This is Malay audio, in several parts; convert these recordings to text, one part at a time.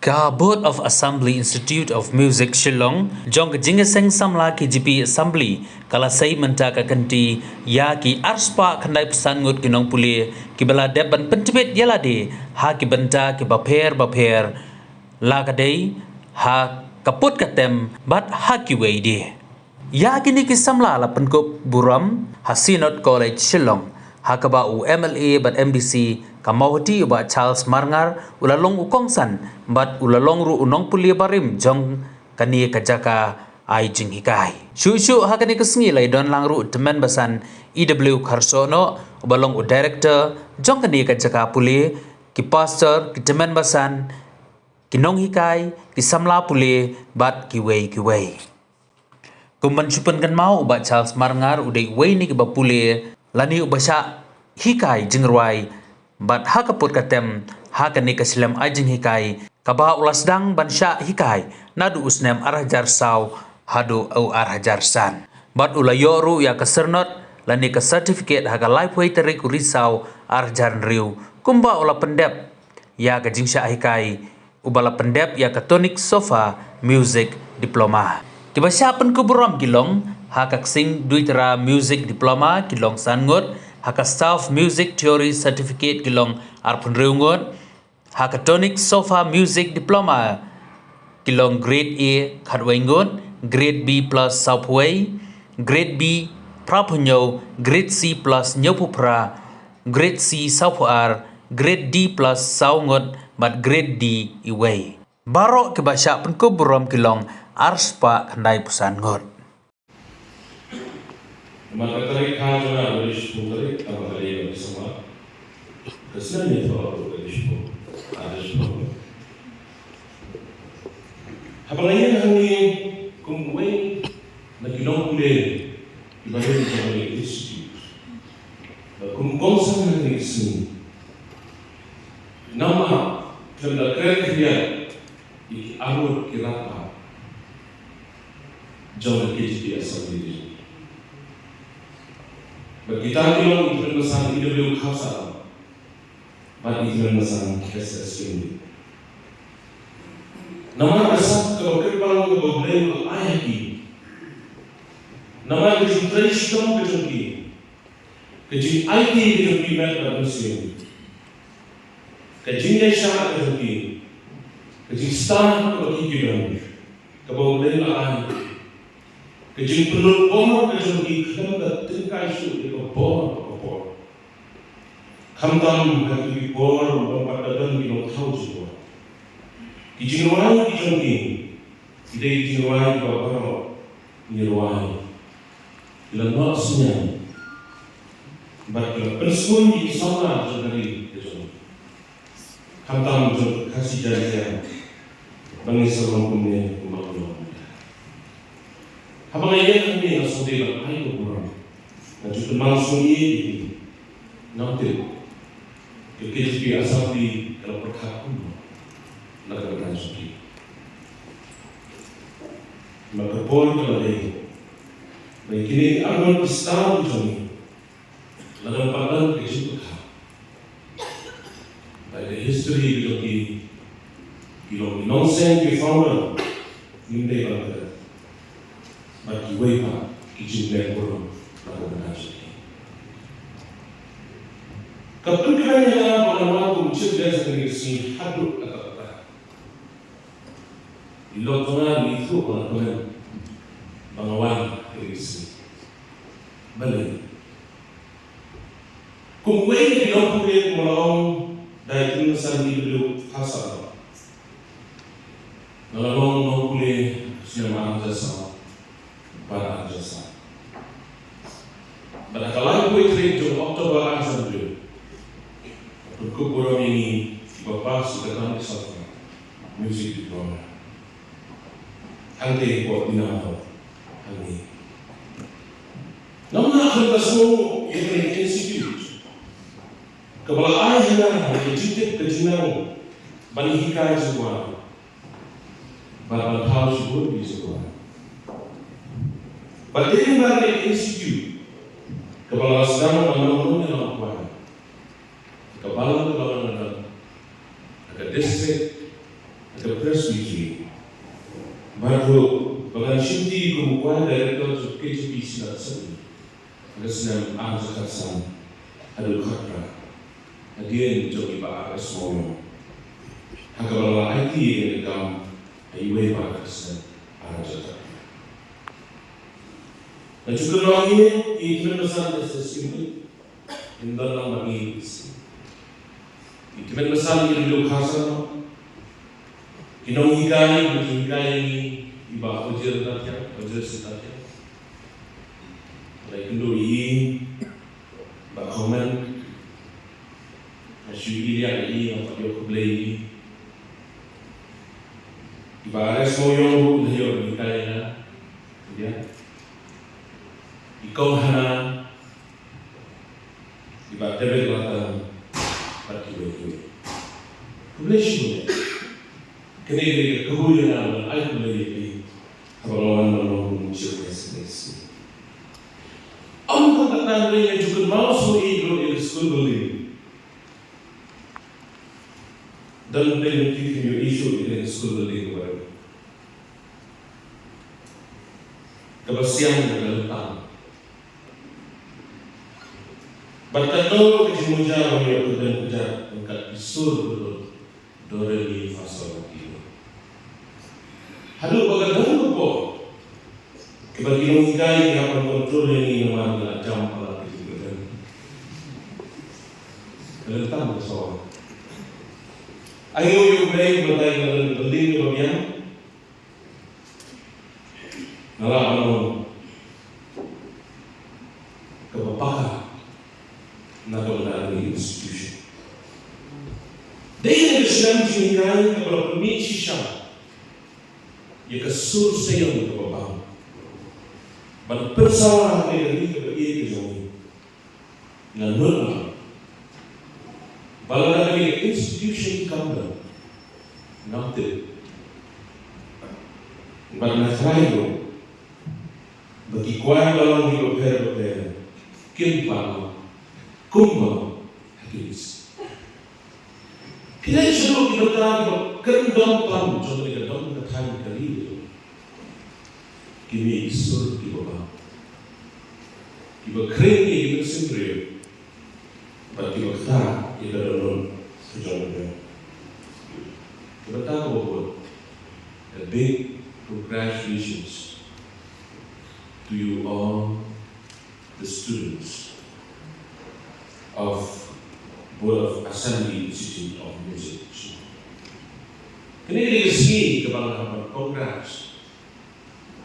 Ka Board of Assembly Institute of Music Shillong jong jingeseng samla KGP Assembly kala sai menta ka kanti ya ki arspa khandai pesan ngut kinong puli ki bala deban pyntbit yalade ha ki benta ki baper la kadai ha kaput katem bat ha ki weide ya kini ki samla la penkup buram Hasinot College Shillong hakaba u MLA bat MDC kamawati ba Charles Marngar ulalong ukongsan bat ulalong ru unong puli barim jong kani kajaka ai jing hikai shu hakani kesengi lai don lang ru teman basan EW Karsono ubalong u director jong kani kajaka puli ki pastor ki teman basan kinong hikai ki samla puli bat ki wei kumban chupan kan mau ba Charles Marngar udai wei ni ki ba puli lani ubasa hikai jingruai bat hakaput katem hakani kaslam ajing hikai kaba ulasdang bansha hikai nadu usnem arhajar saw hadu au arhajar san bat ulayoru ya kasernot lani ka certificate haga lifeway tarik risau arhajar riu kumba ula pendep ya ka jingsha hikai ubala pendep ya ka tonic sofa music diploma kibasya pen kuburam gilong hakak sing duitera music diploma kilong sangot haka staff music theory certificate kilong arpun reungot haka tonic sofa music diploma kilong grade A khatwaingot grade B plus southway grade B prapunyo grade C plus nyopupra grade C southwar grade D plus saungot bat grade D iway barok kibasya pen kuburam kilong arspa khandai pusan ngot maka tarik hajuna berish tarik apa kali bersama kesan itu apa berish ada semua apa lagi hangi kumway naginong kule ibadah jalan institute kumkongsan hangi sini nama kerana kerja iki arut kirapa jauh KGP Assembly kita bilang itu masalah EW khasa, bagi itu masalah KSSM. Nama asal kalau kerjaan kalau boleh ayah ki, nama kerja tradisional kerja ki, kerja IT kerja ki mereka berusia, kerja Indonesia kerja ki, kerja stan kalau ki juga, kalau boleh ayah. Kejing penuh pomor kejing ikhlam dan tingkai su itu por. Kamtam hati por lompat dan minum tahu semua. Kejing ruai kejing ini, tidak kejing ruai bapa ni ruai. Lemak senyum. Baiklah pensun di sana jadi kejing. Kamtam kasih jadian bangsa seorang punya kemakmuran. Habang ayat kami nak sedih lah, ayat kurang. Nanti termasuk ini, nanti KGP Assembly kalau perkaku, nak termasuk ini. Maka pun kalau ini, baik ini akan besar macam lalu pada KGP perkah. Baik history itu kilo nonsense founder, ini dah bagi weba izin lekor lakukan hasil. Kepentingan yang berlaku mencegah segregasi hadut kata-kata. Di lokal itu orang bangawal segregasi. Balik. Kumpulan di lokal itu melawan dari tulisan di beliau khasar. Melawan kumpulan siapa jasa. Para jasa. Pada kalau aku itu Oktober asal dulu, perkumpulan ini bapa sudah tahu satu musik diploma. Angke buat dinamo, angke. Namun akhir semua ini institute. Kepala ayah yang dijitik kejinau, bani hikai semua, bapak tahu semua di semua. Berdiri balik institut, kepala sedang menurunkan lakukan, kepala negara, ada distrik, ada Baru bagan shinti kumukwa director of KGP Sinat Sabi. Agasnam Anzakasan Adu Khakra. Adian Jogi Ba Asmoyo. Hakabala IT and Gam Aywe Bakasan Arajata. Najukanongi ikmenasan SSU in the Lamagis. Ikmenasan Ilu Hasan. Kinongikai, Bukikai, Iba Ojir Tatya, Ojir Sitatya. Like Ndoi, Bakoman, Ashuilia, of Yokublay. Iba Resoyo, the Yokublay, yeah. Ikohana, Iba David Lata, Pati Kublation. Kini kemudian ayat menjadi kawan menolong cerdas. Angkat tangan yang juga masuk di school building. Dan dengan kita isu di school building baru. Kebersihan dan letak. Berkata kejemujan yang kemudian angkat isu doreli fasal. Halo bagaimana po? Kebagi ngikai yang kontrol ini nama jam pada itu kan. Kelentang bersama. Ayo yuk baik berday dengan building bagian. Nala anu kepapaka nakola dari institusi. Dia sedang ngikai kalau permisi sah. Ia kesur sayang ke bawah. Bagi persawaran negeri kepada ini, namun, balas dari institusi kamu, nanti, bagi nasrayu, bagi kuat dalam hidup berber, kimpang, kumbang, habis. Kita sudah kita kendam pam, contoh kita kendam katakan kali. Kini isur kiba kering ini sendiri, bagi kita kita dalam perjalanan. Kita tahu bahwa a big congratulations to you all, the students of Board of Assembly Institute of Music. Kini diresmi kepada congrats.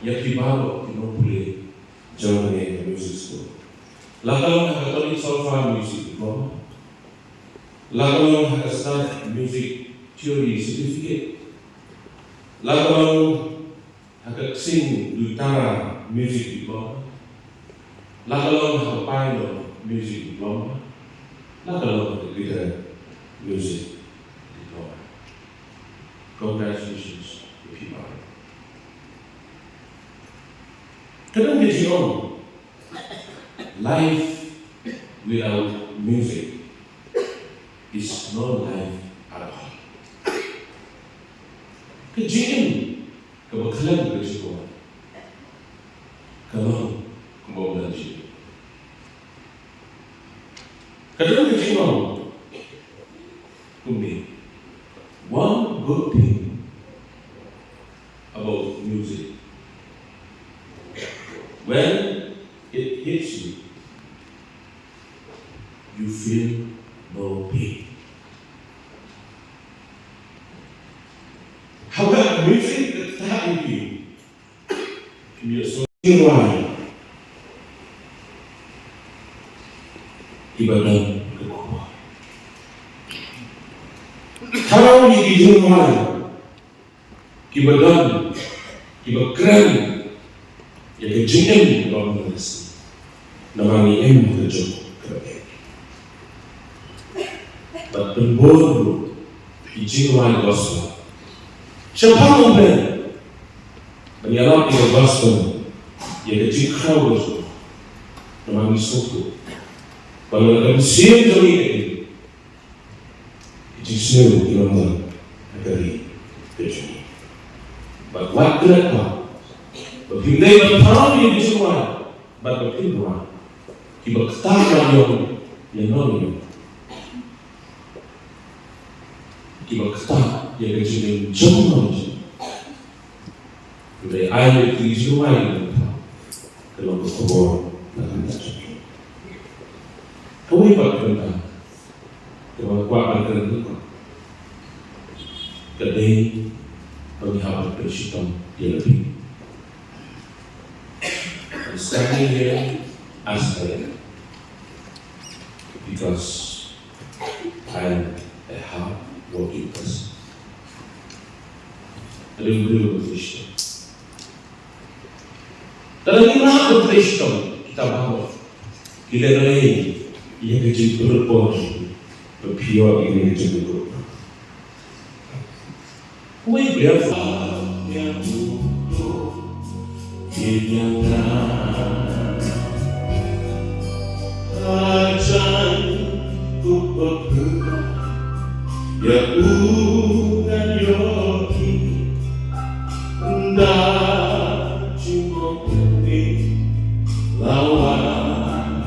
Yang dibawa di Mopule Germany Music School. Lalu Catholic Solfa Music Diploma. Lalu Staff Music Theory Certificate. Lalu Sing Dutara Music Diploma. Lalu Pilot Music Diploma. Lalu Guitar Music Diploma. Congratulations, people. Kadang kita life without music is no life at all. Kejadian kebakalan berjuang, kalau kemauan jiwa. Kadang kita kumi one good thing about music. When it hits you, you feel no pain. However, music that happens to you can be a source of life. Ibadah kekuatan. Kalau di dunia ibadah, keren. Yang kejadian dalam Malaysia, namanya kerja kerja. But pembuat ijinwan gospel, siapa mungkin menyalap di gospel yang kecil kau namanya suku. Kalau dalam siang kami ini, kecil semua di dalam negeri kerja. but what good what? But he made the power in this one, but the people one. He will start on you know you. He will start your getting joy. Today I will please you why kalau berkebun dan bercakap. Kau ibat tentang kekuatan kerja. Kedai pengihap bersyukur dia lebih. I'm standing here as I am because I am a hard working person. I don't agree with this. Dalam inilah bersyukur kita bahawa kita ini ia kecil berpor berpiawai ini kecil berpor. Kue biasa yang dulu hidangan ajan ku bergerak ya ungan yogi ndak cuma putih lawan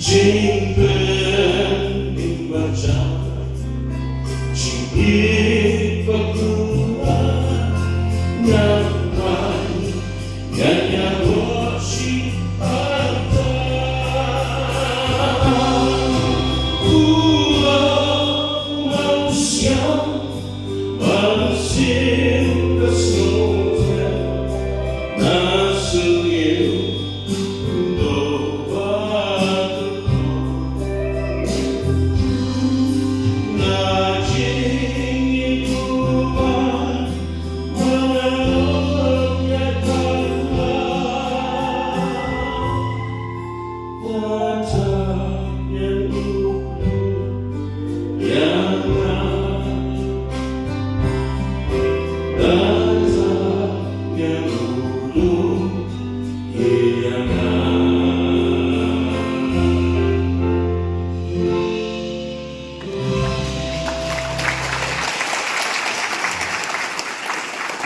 jingben imbaca kiba keluar nyaman ganya bosi ata manusia keseluruhan nasional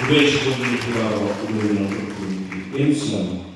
Deixa comigo para o primeiro Islam.